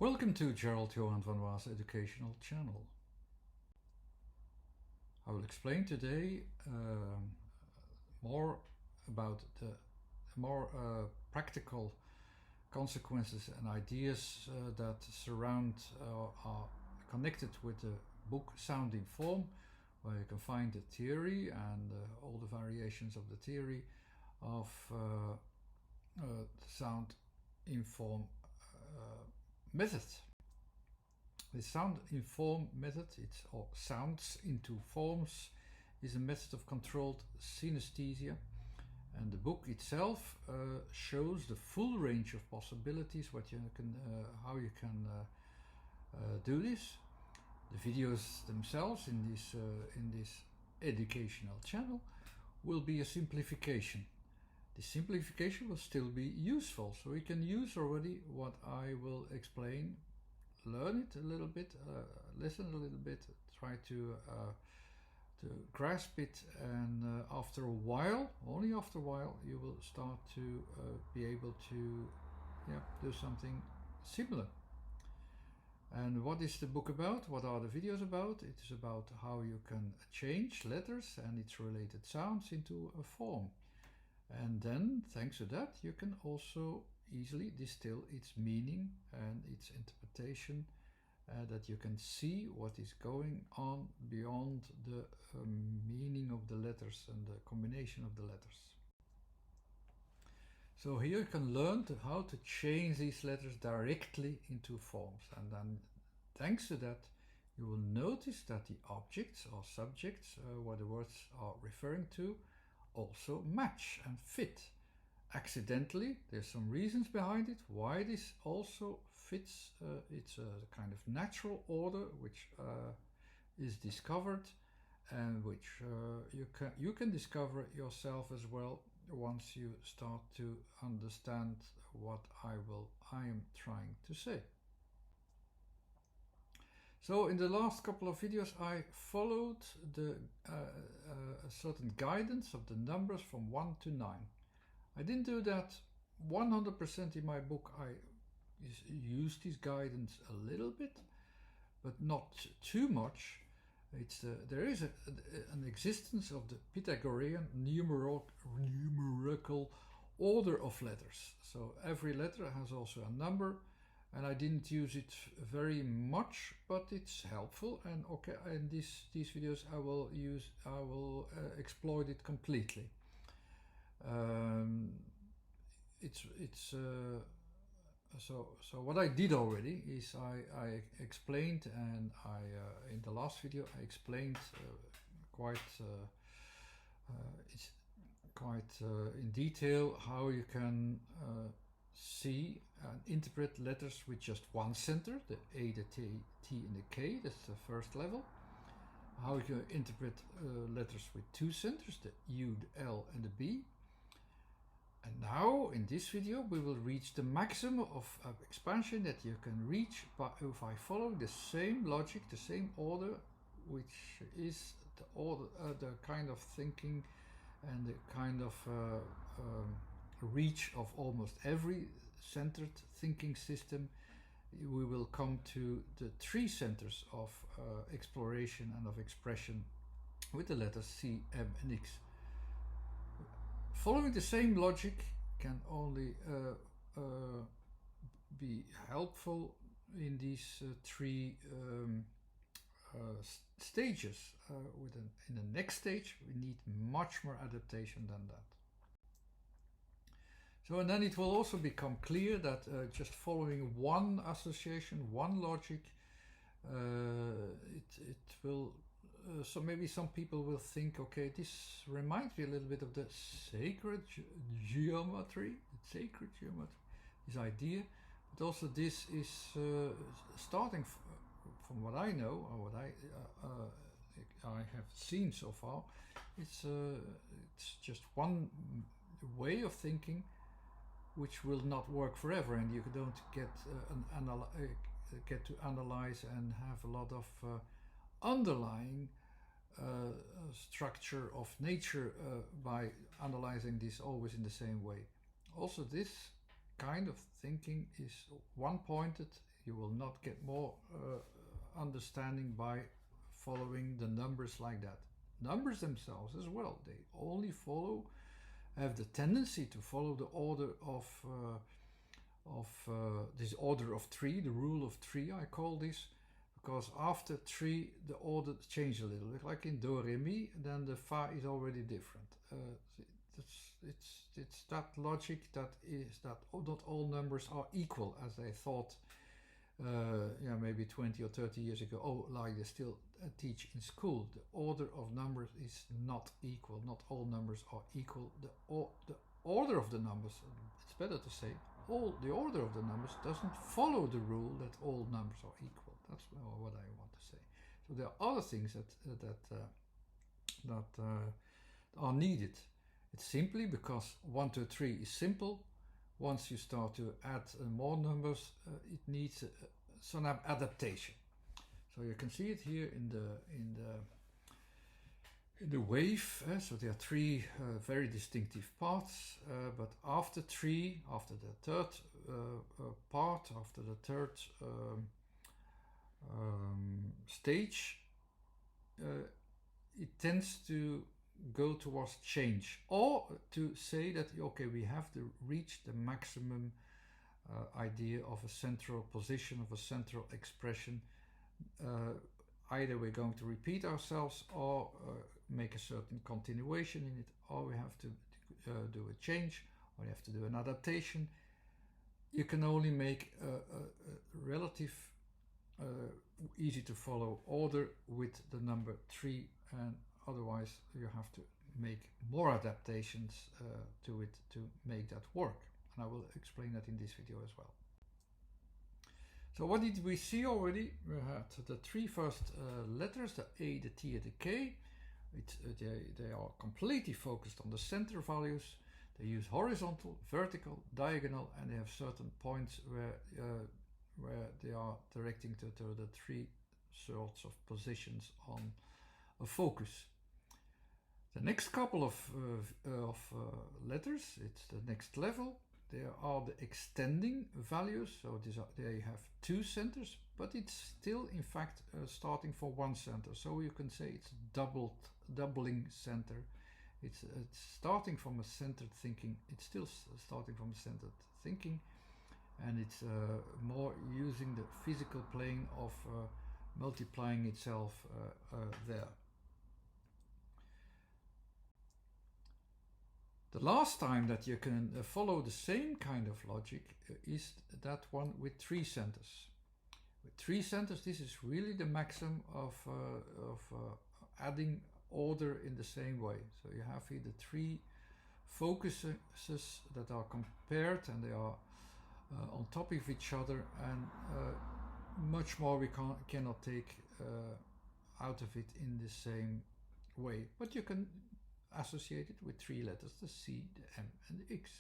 Welcome to Gerald Johan van Waas Educational Channel. I will explain today more about the more practical consequences and ideas that surround are connected with the book Sound in Form, where you can find the theory and all the variations of the theory of the sound in form method. The sound in form method, or sounds into forms, is a method of controlled synesthesia, and the book itself shows the full range of possibilities how you can do this. The videos themselves in this educational channel will be a simplification. The simplification will still be useful, so you can use already what I will explain, learn it a little bit, listen a little bit, try to grasp it, and after a while, only after a while, you will start to be able to do something similar. And what is the book about? What are the videos about? It is about how you can change letters and its related sounds into a form. And then, thanks to that, you can also easily distill its meaning and its interpretation, that you can see what is going on beyond the meaning of the letters and the combination of the letters. So here you can learn how to change these letters directly into forms, and then thanks to that you will notice that the objects or subjects what the words are referring to also match and fit. Accidentally, there's some reasons behind it why this also fits. It's a kind of natural order which is discovered, and which you can discover yourself as well once you start to understand what I am trying to say. So in the last couple of videos I followed a certain guidance of the numbers from 1 to 9. I didn't do that 100% in my book. I used this guidance a little bit, but not too much. There is an existence of the Pythagorean numerical order of letters. So every letter has also a number, and I didn't use it very much, but it's helpful. And okay, in these videos I will exploit it completely. So what I did already is I explained, and in the last video I explained quite in detail how you can see and interpret letters with just one center, the A, the T, and the K. That's the first level. How you can interpret letters with two centers, the U, the L, and the B. And now in this video we will reach the maximum of expansion that you can reach by following the same logic, the same order, which is the order, the kind of thinking and the kind of reach of almost every centered thinking system. We will come to the three centers of exploration and of expression with the letters C, M, and X. Following the same logic can only be helpful in these three stages. In the next stage we need much more adaptation than that. So, and then it will also become clear that just following one association, one logic, it will. So maybe some people will think, okay, this reminds me a little bit of the sacred geometry, this idea. But also this is starting from what I know, or what I have seen so far. It's just one way of thinking, which will not work forever, and you don't get to analyze and have a lot of underlying structure of nature by analyzing this always in the same way. Also, this kind of thinking is one-pointed. You will not get more understanding by following the numbers like that. Numbers themselves as well, they only have the tendency to follow the order of this order of 3, the rule of 3 I call this, because after 3 the order changes a little bit, like in do re mi, then the fa is already different. It's that logic that is that not all numbers are equal, as they thought maybe 20 or 30 years ago, like they still teach in school. The order of numbers is not equal. Not all numbers are equal. The order of the numbers, it's better to say, the order of the numbers doesn't follow the rule that all numbers are equal. That's what I want to say. So there are other things that are needed. It's simply because 1, 2, 3 is simple. Once you start to add more numbers, it needs some adaptation. So you can see it here in the wave. So there are 3 very distinctive parts, but after 3, after the third part, after the third stage, it tends to go towards change, or to say that okay, we have to reach the maximum idea of a central position, of a central expression. Either we're going to repeat ourselves or make a certain continuation in it, or we have to do a change, or you have to do an adaptation. You can only make a relative easy to follow order with the number 3, and otherwise you have to make more adaptations to it to make that work, and I will explain that in this video as well. So what did we see already? We had the 3 first letters, the A, the T, and the K. They are completely focused on the center values. They use horizontal, vertical, diagonal, and they have certain points where they are directing to the 3 sorts of positions on a focus. The next couple of letters, it's the next level. There are the extending values, so they have 2 centers, but it's still in fact starting from 1 center. So you can say it's doubling center. It's starting from a centered thinking. It's still starting from a centered thinking, and it's more using the physical plane of multiplying itself there. The last time that you can follow the same kind of logic is that one with 3 centers. With 3 centers, this is really the maximum of adding order in the same way. So you have here the 3 focuses that are compared, and they are on top of each other, and much more we cannot take out of it in the same way. But you can associate it with 3 letters, the C, the M, and the X.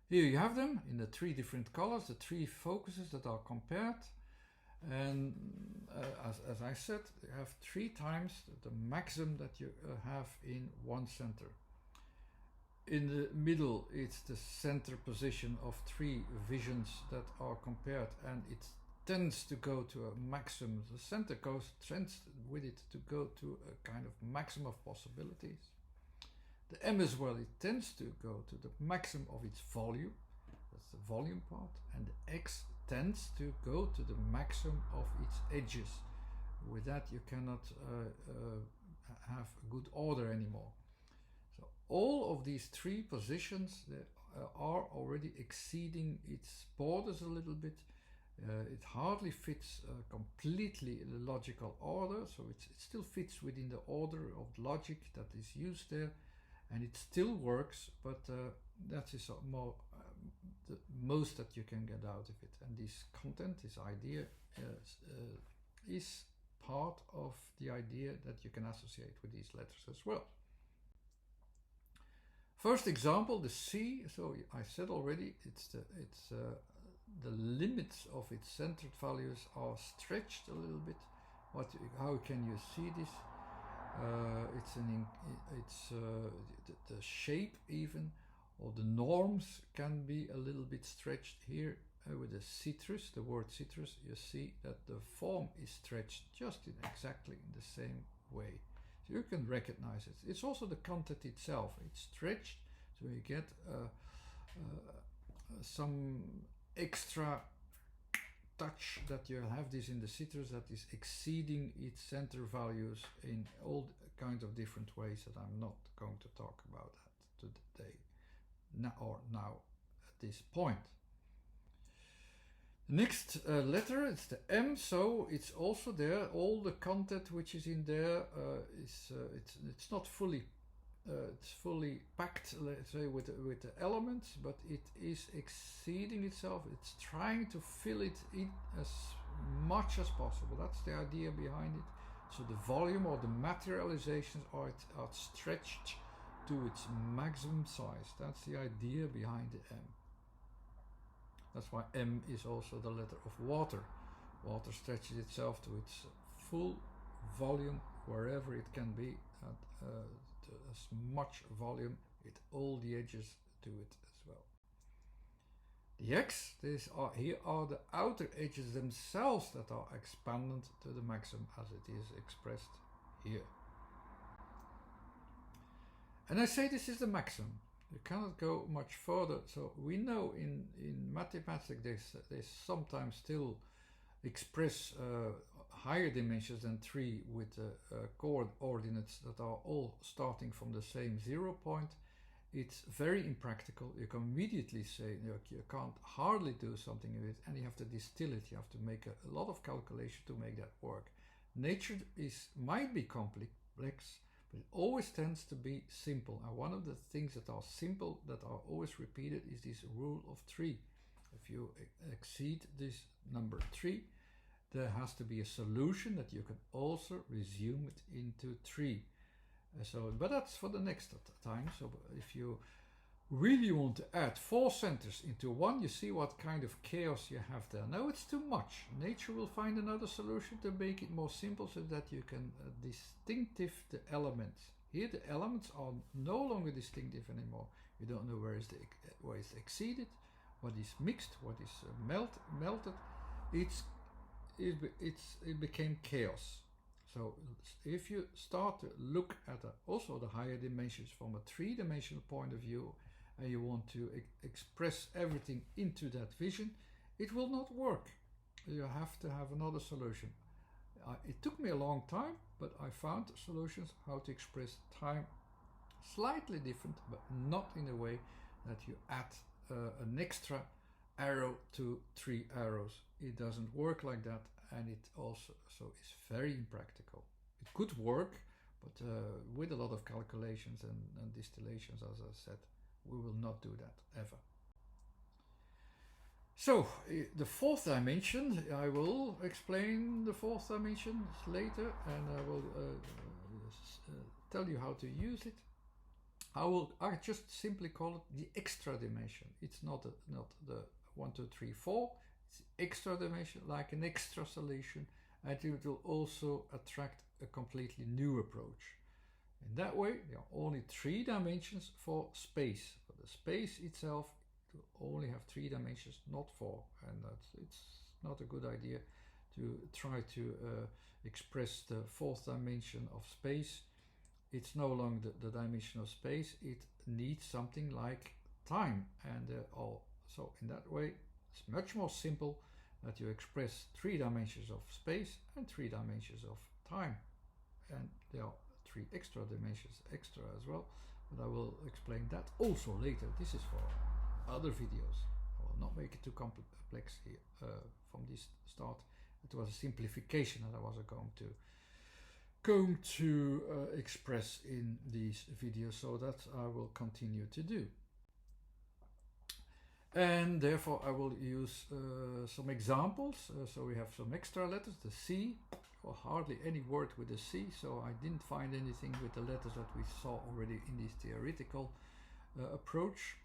Here you have them in the 3 different colors, the 3 focuses that are compared, and as I said, you have 3 times the maximum that you have in 1 center. In the middle, it's the center position of 3 visions that are compared, and it tends to go to a maximum. The center trends with it to go to a kind of maximum of possibilities. The M as well, it tends to go to the maximum of its volume. That's the volume part. And the X tends to go to the maximum of its edges. With that, you cannot have a good order anymore. So all of these 3 positions are already exceeding its borders a little bit. It hardly fits completely in the logical order, so it still fits within the order of logic that is used there, and it still works, but that is more the most that you can get out of it. And this content, this idea, is part of the idea that you can associate with these letters as well. First example, the C. So I said already, the limits of its centered values are stretched a little bit. How can you see this? The shape even, or the norms can be a little bit stretched here. With the citrus, the word citrus, you see that the form is stretched just exactly in the same way. So you can recognize it. It's also the content itself. It's stretched, so you get some extra touch that you have this in the citrus that is exceeding its center values in all kinds of different ways that I'm not going to talk about that today, now at this point. Next letter, it's the M, so it's also there. All the content which is in there it's not fully it's fully packed, let's say, with the elements, but it is exceeding itself. It's trying to fill it in as much as possible. That's the idea behind it. So the volume or the materializations are stretched to its maximum size. That's the idea behind the M. That's why M is also the letter of water. Water stretches itself to its full volume wherever it can be, as much volume with all the edges to it as well. The X, here are the outer edges themselves that are expanded to the maximum as it is expressed here. And I say this is the maximum. You cannot go much further. So we know in mathematics they sometimes still express higher dimensions than 3 with coordinates that are all starting from the same 0 point. It's very impractical. You can immediately say, look, you can't hardly do something with it, and you have to distill it. You have to make a lot of calculation to make that work. Nature might be complex, but it always tends to be simple. And one of the things that are simple, that are always repeated, is this rule of 3. If you exceed this number 3, there has to be a solution that you can also resume it into 3. But that's for the next time. So if you really want to add 4 centers into 1, you see what kind of chaos you have there. Now it's too much. Nature will find another solution to make it more simple so that you can distinctive the elements. Here the elements are no longer distinctive anymore. You don't know where it's exceeded, what is mixed, what is melted. It became chaos. So if you start to look at also the higher dimensions from a 3-dimensional point of view, and you want to express everything into that vision, it will not work. You have to have another solution. It took me a long time, but I found solutions how to express time slightly different, but not in a way that you add an extra arrow to 3 arrows. It doesn't work like that, and it also is very impractical. It could work, but with a lot of calculations and distillations, as I said, we will not do that ever. So the 4th dimension, I will explain the 4th dimension later, and I will tell you how to use it. I just simply call it the extra dimension. It's not the 1, 2, 3, 4. It's extra dimension, like an extra solution, and it will also attract a completely new approach. In that way, there are only 3 dimensions for space. For the space itself, it will only have 3 dimensions, not 4, and it's not a good idea to try to express the 4th dimension of space. It's no longer the dimension of space. It needs something like time, and so in that way, it's much more simple that you express 3 dimensions of space and 3 dimensions of time, and there are 3 extra dimensions extra as well, but I will explain that also later. This is for other videos. I will not make it too complex here from this start. It was a simplification that I was going to express in these videos, so that I will continue to do. And therefore I will use some examples. So we have some extra letters, the C, or hardly any word with a C, so I didn't find anything with the letters that we saw already in this theoretical approach.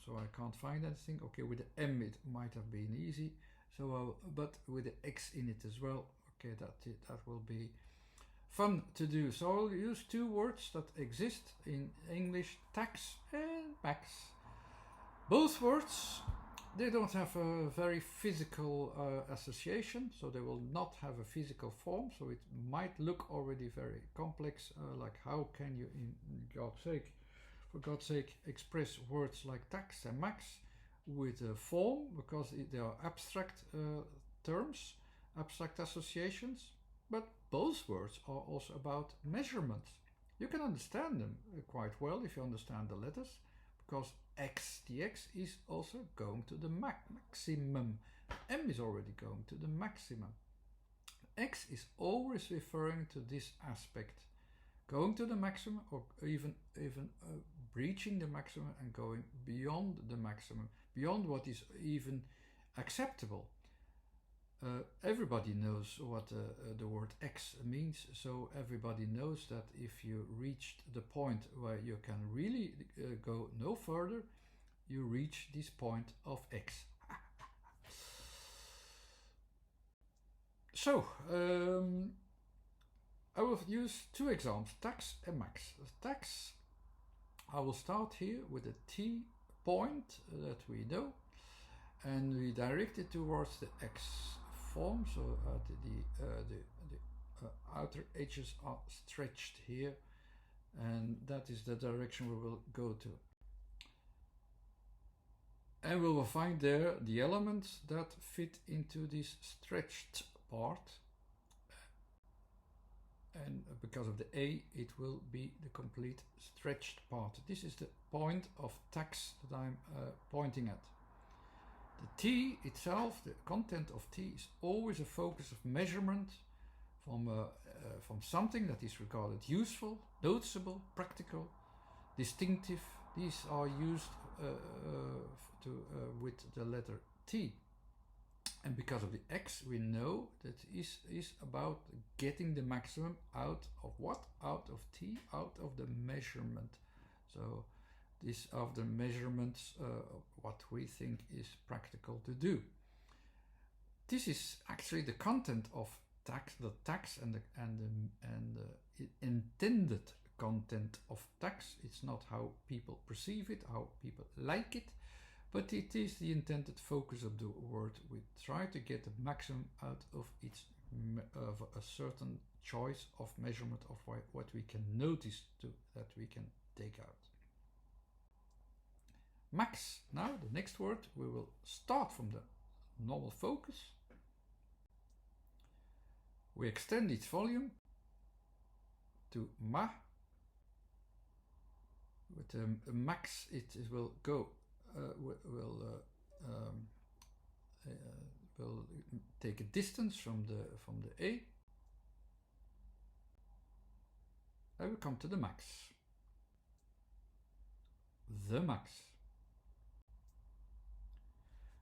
So I can't find anything. Okay, with the M it might have been easy. So, but with the X in it as well, okay, that will be fun to do. So I'll use two words that exist in English, tax and max. Both words, they don't have a very physical association, so they will not have a physical form, so it might look already very complex, like how can you, for God's sake, express words like tax and max with a form, because they are abstract terms, abstract associations, but both words are also about measurements. You can understand them quite well if you understand the letters, because x, the x is also going to the maximum. M is already going to the maximum. X is always referring to this aspect, going to the maximum, or even breaching the maximum and going beyond the maximum, beyond what is even acceptable. Everybody knows what the word X means, so everybody knows that if you reached the point where you can really go no further, you reach this point of X. So, I will use two examples, tax and max. Tax, I will start here with a T point that we know, and we direct it towards the X form, so the outer edges are stretched here, and that is the direction we will go to. And we will find there the elements that fit into this stretched part, and because of the A, it will be the complete stretched part. This is the point of tax that I'm pointing at. The T itself, the content of T, is always a focus of measurement from something that is regarded useful, noticeable, practical, distinctive. These are used with the letter T. And because of the X, we know that is about getting the maximum out of what? Out of T, out of the measurement. So these are the measurements, what we think is practical to do. This is actually the content of tax, the tax and the intended content of tax. It's not how people perceive it, how people like it, but it is the intended focus of the word. We try to get the maximum out of a certain choice of measurement of what we can notice that we can take out. Max. Now the next word, we will start from the normal focus. We extend its volume to ma. With the max, it will go. Will take a distance from the A, and we come to the max. The max.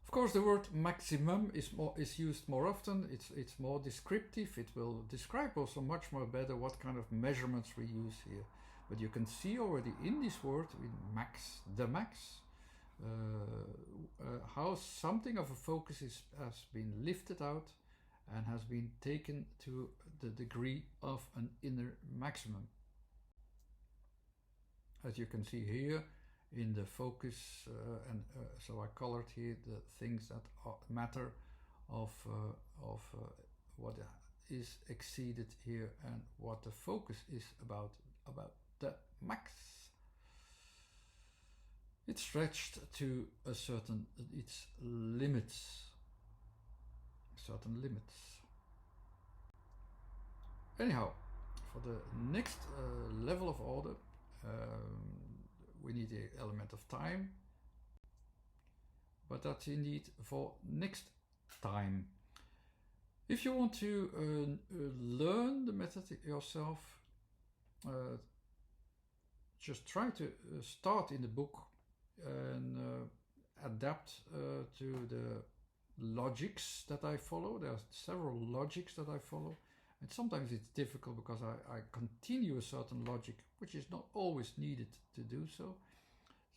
Of course, the word maximum is used more often. It's more descriptive. It will describe also much more better what kind of measurements we use here. But you can see already in this word, in max, the max, how something of a focus has been lifted out and has been taken to the degree of an inner maximum. As you can see here in the focus, so I colored here the things that matter of what is exceeded here and what the focus is about the max. It's stretched to a certain its limits. Certain limits. Anyhow, for the next level of order, we need the element of time, but that's indeed for next time. If you want to learn the method yourself, just try to start in the book and adapt to the logics that I follow. There are several logics that I follow, and sometimes it's difficult because I continue a certain logic which is not always needed to do so.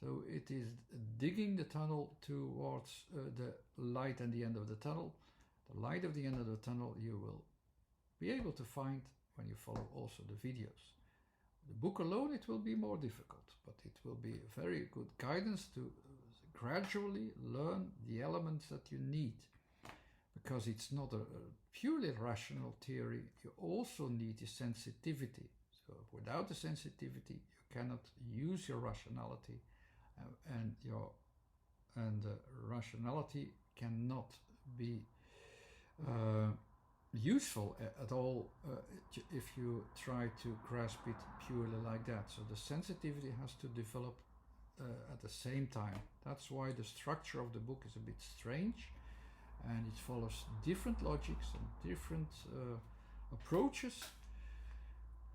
So it is digging the tunnel towards the light at the end of the tunnel. The light of the end of the tunnel, you will be able to find when you follow also the videos. The book alone, it will be more difficult, but it will be a very good guidance to gradually learn the elements that you need, because it's not a purely rational theory. You also need the sensitivity. So without the sensitivity, you cannot use your rationality, and rationality cannot be useful at all if you try to grasp it purely like that. So the sensitivity has to develop at the same time. That's why the structure of the book is a bit strange, and it follows different logics and different approaches.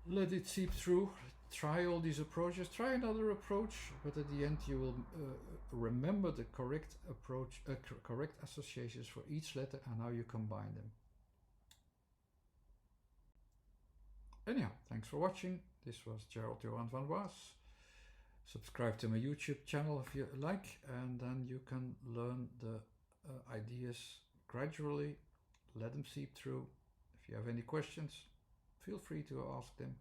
Let it seep through. Try all these approaches, try another approach, but at the end you will remember the correct approach, correct associations for each letter and how you combine them. Anyhow, thanks for watching. This was Gerald Johan van Waas. Subscribe to my YouTube channel if you like, and then you can learn the ideas gradually. Let them seep through. If you have any questions, feel free to ask them.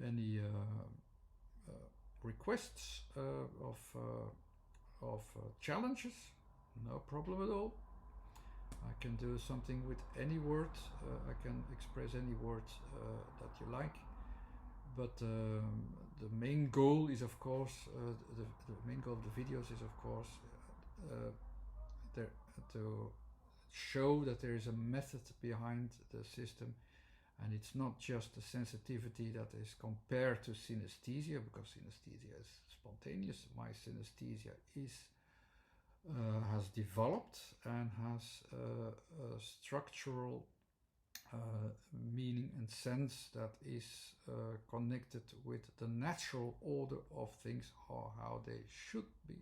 Any requests of challenges, no problem at all. I can do something with any word. I can express any word that you like. But the main goal is, of course, the main goal of the videos is, of course, to show that there is a method behind the system. And it's not just the sensitivity that is compared to synesthesia, because synesthesia is spontaneous. My synesthesia has developed and has a structural meaning and sense that is connected with the natural order of things, or how they should be